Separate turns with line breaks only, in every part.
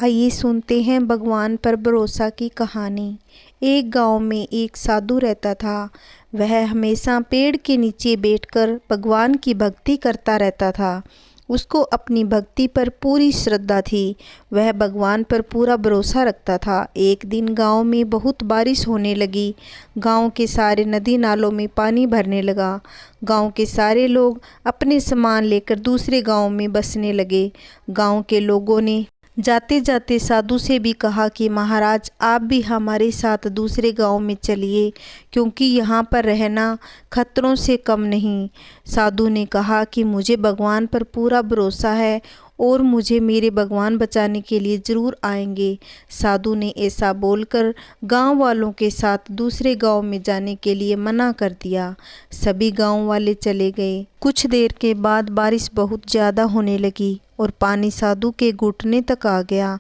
आइए सुनते हैं भगवान पर भरोसा की कहानी। एक गांव में एक साधु रहता था। वह हमेशा पेड़ के नीचे बैठकर भगवान की भक्ति करता रहता था। उसको अपनी भक्ति पर पूरी श्रद्धा थी। वह भगवान पर पूरा भरोसा रखता था। एक दिन गांव में बहुत बारिश होने लगी। गांव के सारे नदी नालों में पानी भरने लगा। गांव के सारे लोग अपने सामान लेकर दूसरे गांव में बसने लगे। गांव के लोगों ने जाते जाते साधु से भी कहा कि महाराज, आप भी हमारे साथ दूसरे गांव में चलिए, क्योंकि यहाँ पर रहना खतरों से कम नहीं। साधु ने कहा कि मुझे भगवान पर पूरा भरोसा है और मुझे मेरे भगवान बचाने के लिए ज़रूर आएंगे। साधु ने ऐसा बोलकर गांव वालों के साथ दूसरे गांव में जाने के लिए मना कर दिया। सभी गांव वाले चले गए। कुछ देर के बाद बारिश बहुत ज़्यादा होने लगी और पानी साधु के घुटने तक आ गया।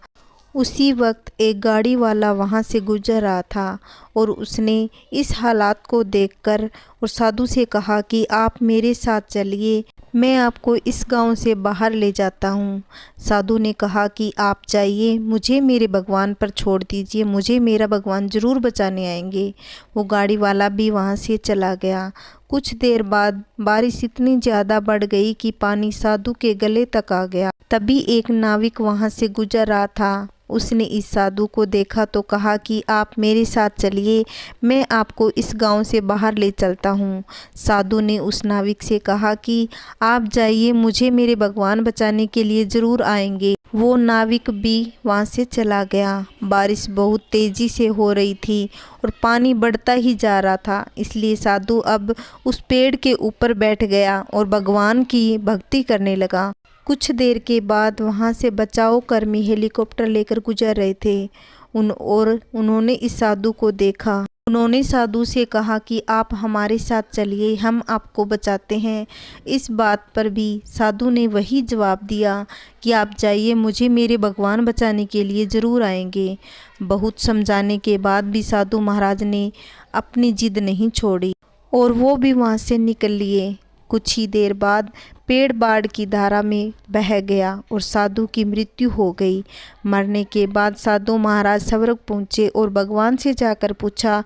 उसी वक्त एक गाड़ी वाला वहां से गुजर रहा था और उसने इस हालात को देखकर और साधु से कहा कि आप मेरे साथ चलिए, मैं आपको इस गांव से बाहर ले जाता हूं। साधु ने कहा कि आप जाइए, मुझे मेरे भगवान पर छोड़ दीजिए, मुझे मेरा भगवान ज़रूर बचाने आएंगे। वो गाड़ी वाला भी वहां से चला गया। कुछ देर बाद बारिश इतनी ज़्यादा बढ़ गई कि पानी साधु के गले तक आ गया। तभी एक नाविक वहां से गुजर रहा था। उसने इस साधु को देखा तो कहा कि आप मेरे साथ चलिए, मैं आपको इस गांव से बाहर ले चलता हूँ। साधु ने उस नाविक से कहा कि आप जाइए, मुझे मेरे भगवान बचाने के लिए ज़रूर आएंगे। वो नाविक भी वहाँ से चला गया। बारिश बहुत तेज़ी से हो रही थी और पानी बढ़ता ही जा रहा था, इसलिए साधु अब उस पेड़ के ऊपर बैठ गया और भगवान की भक्ति करने लगा। कुछ देर के बाद वहाँ से बचाव कर्मी हेलीकॉप्टर लेकर गुजर रहे थे। उन्होंने इस साधु को देखा। उन्होंने साधु से कहा कि आप हमारे साथ चलिए, हम आपको बचाते हैं। इस बात पर भी साधु ने वही जवाब दिया कि आप जाइए, मुझे मेरे भगवान बचाने के लिए ज़रूर आएंगे। बहुत समझाने के बाद भी साधु महाराज ने अपनी जिद नहीं छोड़ी और वो भी वहाँ से निकल लिए। कुछ ही देर बाद पेड़ बाढ़ की धारा में बह गया और साधु की मृत्यु हो गई। मरने के बाद साधु महाराज स्वर्ग पहुँचे और भगवान से जाकर पूछा,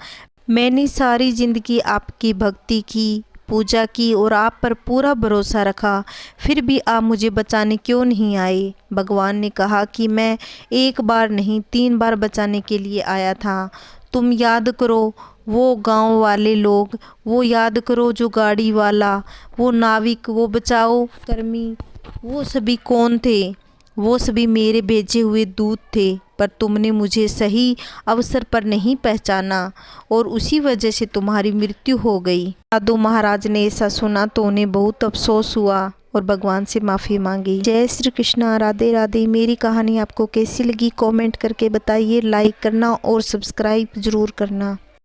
मैंने सारी जिंदगी आपकी भक्ति की, पूजा की और आप पर पूरा भरोसा रखा, फिर भी आप मुझे बचाने क्यों नहीं आए? भगवान ने कहा कि मैं एक बार नहीं 3 बार बचाने के लिए आया था। तुम याद करो, वो गांव वाले लोग, वो याद करो जो गाड़ी वाला, वो नाविक, वो बचाओ कर्मी, वो सभी कौन थे? वो सभी मेरे भेजे हुए दूत थे, पर तुमने मुझे सही अवसर पर नहीं पहचाना और उसी वजह से तुम्हारी मृत्यु हो गई। साधु महाराज ने ऐसा सुना तो उन्हें बहुत अफसोस हुआ और भगवान से माफ़ी मांगी। जय श्री कृष्णा, राधे राधे। मेरी कहानी आपको कैसी लगी कमेंट करके बताइए, लाइक करना और सब्सक्राइब ज़रूर करना।